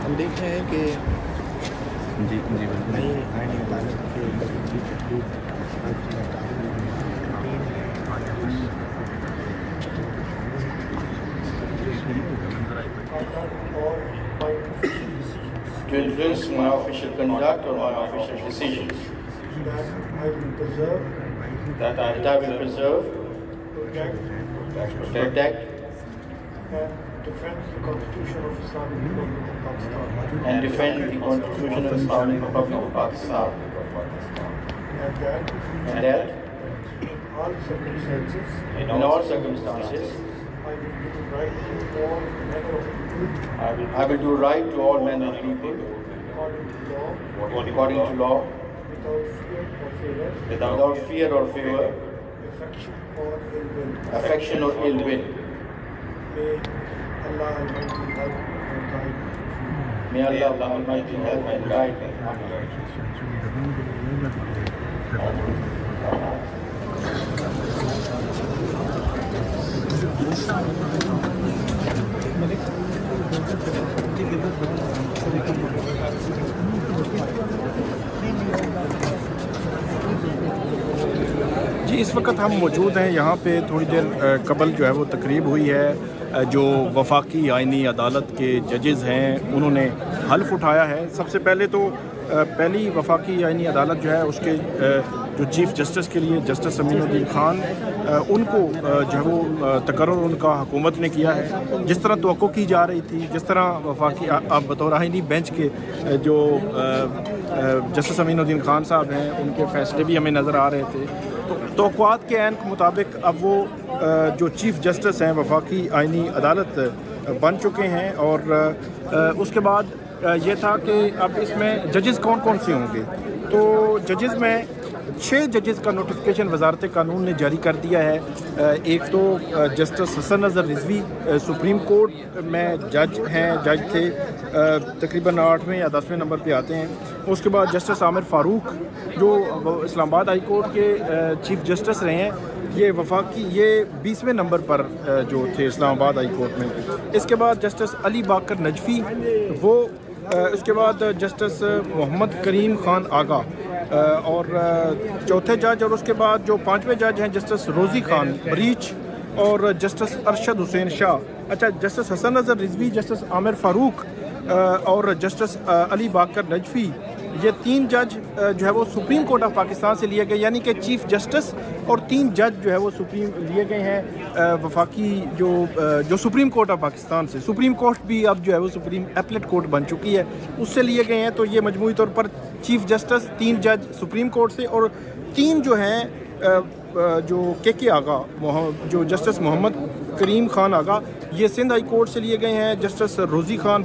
ہم دیکھ رہے ہیں کہ جی نئی آئینی عدالت کے to influence my official conduct or my official decisions, that I will preserve, protect, and defend the Constitution of Islamic Republic of Pakistan. and defend the Constitution of Islamic Republic of Pakistan. And that in all circumstances, I will do right to all manner of people, According to law, without fear or favor, without fear or favor, affection or ill will. affection or ill will. May Allah Almighty help and guide me. May Allah Almighty help and guide me. جی اس وقت ہم موجود ہیں یہاں پہ. تھوڑی دیر قبل جو ہے وہ تقریب ہوئی ہے. جو وفاقی آئینی عدالت کے ججز ہیں انہوں نے حلف اٹھایا ہے. سب سے پہلے تو پہلی وفاقی آئینی عدالت جو ہے اس کے جو چیف جسٹس کے لیے جسٹس امین الدین خان ان کو جو ہے وہ تقرر ان کا حکومت نے کیا ہے. جس طرح توقع کی جا رہی تھی, جس طرح وفاقی اب بطور آئینی بینچ کے جو جسٹس امین الدین خان صاحب ہیں ان کے فیصلے بھی ہمیں نظر آ رہے تھے, تو توقعات کے عین کے مطابق اب وہ جو چیف جسٹس ہیں وفاقی آئینی عدالت بن چکے ہیں. اور اس کے بعد یہ تھا کہ اب اس میں ججز کون کون سے ہوں گے. تو ججز میں 6 ججز کا نوٹیفیکیشن وزارت قانون نے جاری کر دیا ہے. ایک تو جسٹس حسن نظر رضوی سپریم کورٹ میں جج ہیں, جج تھے, تقریباً 8ویں یا 10ویں نمبر پہ آتے ہیں. اس کے بعد جسٹس عامر فاروق جو اسلام آباد ہائی کورٹ کے چیف جسٹس رہے ہیں, یہ وفاقی یہ 20ویں نمبر پر جو تھے اسلام آباد ہائی کورٹ میں. اس کے بعد جسٹس علی باقر نجفی وہ, اس کے بعد جسٹس محمد کریم خان آغا اور چوتھے جج, اور اس کے بعد جو 5ویں جج ہیں جسٹس روزی خان بریچ اور جسٹس ارشد حسین شاہ. اچھا, جسٹس حسن نظر رضوی, جسٹس عامر فاروق اور جسٹس علی باقر نجفی, یہ 3 جج جو ہے وہ سپریم کورٹ آف پاکستان سے لیے گئے, یعنی کہ چیف جسٹس اور 3 جج جو ہے وہ سپریم لیے گئے ہیں وفاقی جو سپریم کورٹ آف پاکستان سے. سپریم کورٹ بھی اب جو ہے وہ سپریم ایپلیٹ کورٹ بن چکی ہے, اس سے لیے گئے ہیں. تو یہ مجموعی طور پر چیف جسٹس, 3 جج سپریم کورٹ سے, اور 3 جو ہیں جو کے آغا جو جسٹس محمد کریم خان آغا یہ سندھ ہائی کورٹ سے لیے گئے ہیں. جسٹس روزی خان